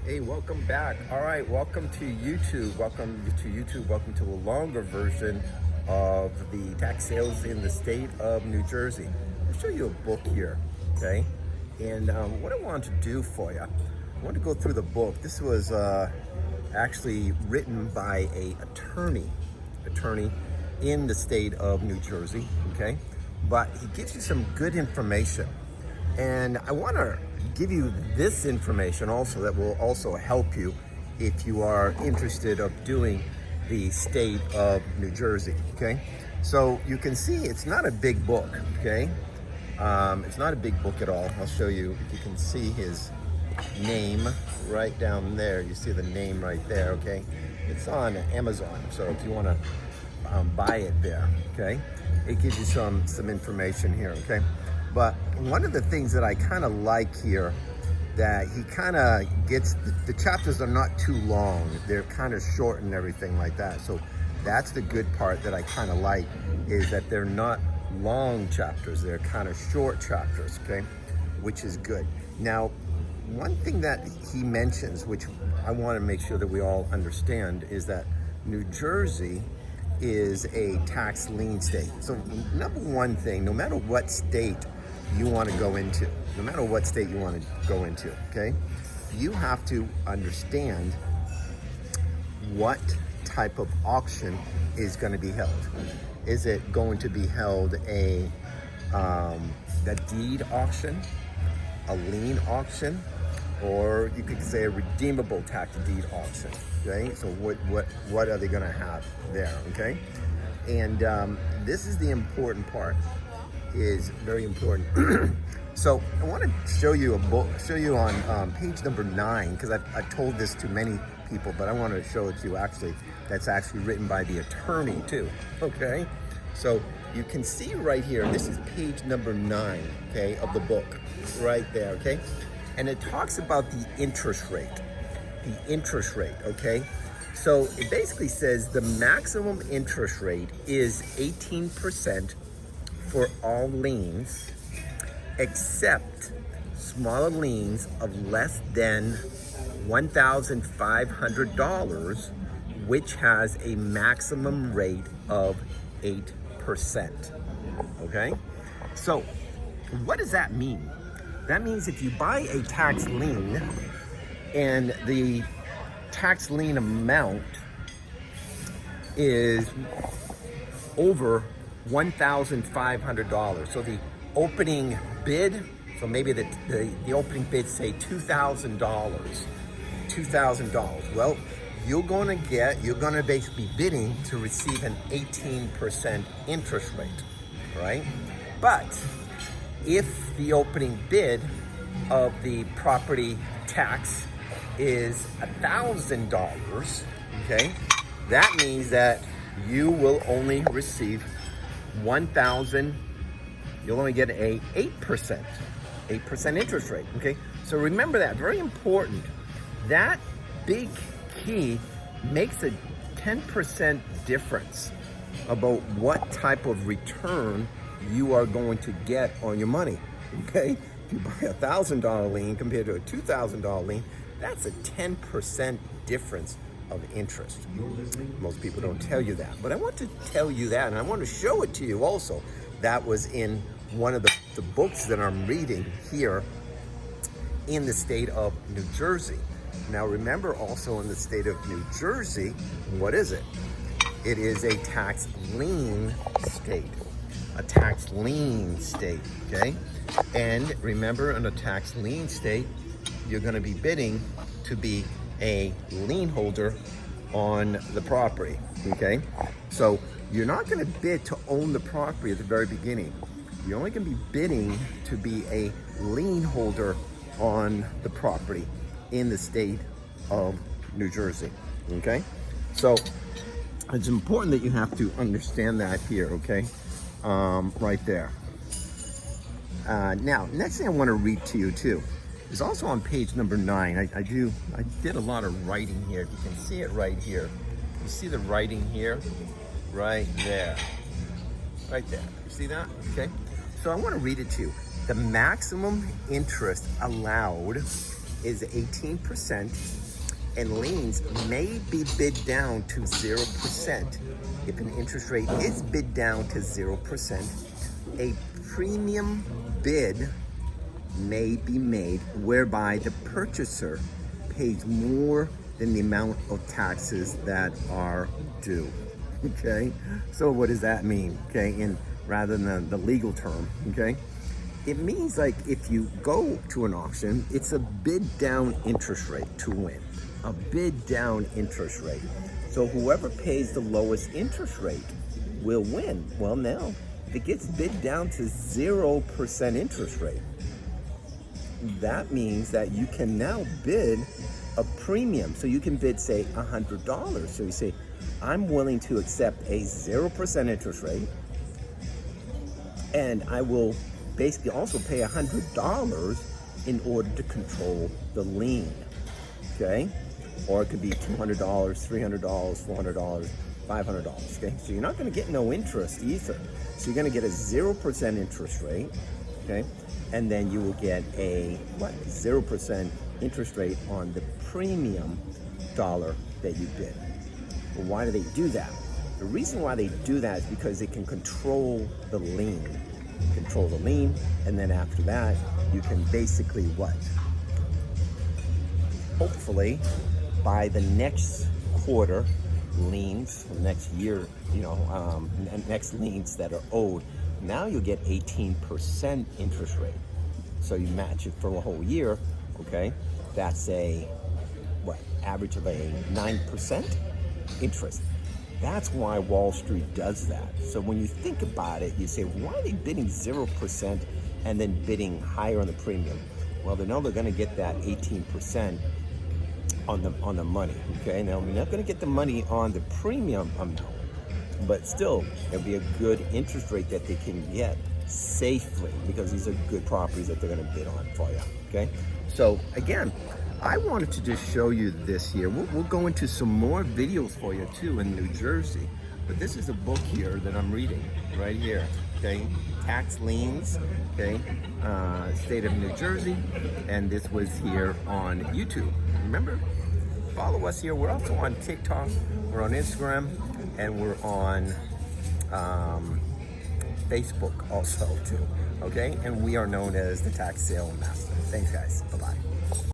Hey, welcome back. All right, welcome to YouTube. Welcome to a longer version of the tax sales in the state of New Jersey. I'll show you a book here, okay? And what I wanted to do for you, I want to go through the book. This was actually written by a attorney in the state of New Jersey, okay? But he gives you some good information. And I want to give you this information also that will also help you if you are interested of doing the state of New Jersey, okay? So you can see it's not a big book, okay? It's not a big book at all. I'll show you if you can see his name right down there. You see the name right there, okay? It's on Amazon, so if you want to buy it there, okay? It gives you some information here, okay? But one of the things that I kind of like here, that he kind of gets, the chapters are not too long. They're kind of short and everything like that. So that's the good part that I kind of like, is that they're not long chapters. They're kind of short chapters, okay? Which is good. Now, one thing that he mentions, which I want to make sure that we all understand, is that New Jersey is a tax lien state. So number one thing, no matter what state you want to go into, okay, you have to understand what type of auction is going to be held. Is it going to be held a deed auction, a lien auction, or you could say a redeemable tax deed auction, okay? So what are they going to have there, okay? And this is the important part, is very important. So I want to show you a book, on page number 9, because I've told this to many people, but I want to show it to you actually, that's actually written by the attorney too, okay? So you can see right here, this is page number 9, okay, of the book, right there, okay? And it talks about the interest rate, okay? So it basically says the maximum interest rate is 18% for all liens, except smaller liens of less than $1,500, which has a maximum rate of 8%, okay? So what does that mean? That means if you buy a tax lien and the tax lien amount is over $1,500, so the opening bid, so maybe the opening bid say $2,000. Well, you're going to basically be bidding to receive an 18% interest rate, right? But if the opening bid of the property tax is $1,000, okay, that means that you will only receive $1,000. You'll only get a 8% interest rate, okay? So remember that, very important. That big key makes a 10% difference about what type of return you are going to get on your money, okay? If you buy a $1,000 lien compared to a $2,000 lien, that's a 10% difference of interest. Most people don't tell you that, but I want to tell you that, and I want to show it to you also. That was in one of the books that I'm reading here in the state of New Jersey. Now remember, also in the state of New Jersey, what is it? It is a tax lien state. A tax lien state, okay? And remember, in a tax lien state, you're going to be bidding to be a lien holder on the property, okay? So you're not going to bid to own the property at the very beginning. You're only going to be bidding to be a lien holder on the property in the state of New Jersey, okay? So it's important that you have to understand that here, okay? Right there. Now, next thing I want to read to you too is also on page number 9. I did a lot of writing here. If you can see it right here. You see the writing here? Right there. Right there. You see that? Okay. So I want to read it to you. The maximum interest allowed is 18%, and liens may be bid down to 0%. If an interest rate is bid down to 0%, a premium bid may be made whereby the purchaser pays more than the amount of taxes that are due. Okay, so what does that mean? Okay, in rather than the legal term, okay, it means like if you go to an auction, it's a bid down interest rate to win, a bid down interest rate. So whoever pays the lowest interest rate will win. Well, now if it gets bid down to 0% interest rate, that means that you can now bid a premium. So you can bid, say, $100. So you say, I'm willing to accept a 0% interest rate, and I will basically also pay $100 in order to control the lien. Okay? Or it could be $200, $300, $400, $500. Okay? So you're not going to get no interest either. So you're going to get a 0% interest rate. Okay? And then you will get a 0% interest rate on the premium dollar that you bid. Well, why do they do that? The reason why they do that is because they can control the lien. Control the lien, and then after that, you can basically what? Hopefully, by the next quarter, liens, next year, next liens that are owed, now you'll get 18% interest rate. So you match it for a whole year, okay? That's a, average of a 9% interest. That's why Wall Street does that. So when you think about it, you say, why are they bidding 0% and then bidding higher on the premium? Well, they know they're gonna get that 18% on the money, okay? Now, we're not gonna get the money on the premium amount, but still, it'll be a good interest rate that they can get safely because these are good properties that they're gonna bid on for you, okay? So again, I wanted to just show you this here. We'll go into some more videos for you too in New Jersey, but this is a book here that I'm reading right here, okay? Tax Liens, okay? State of New Jersey, and this was here on YouTube. Remember, follow us here. We're also on TikTok, we're on Instagram, and we're on Facebook also too, okay? And we are known as the Tax Sale Master. Thanks guys, bye-bye.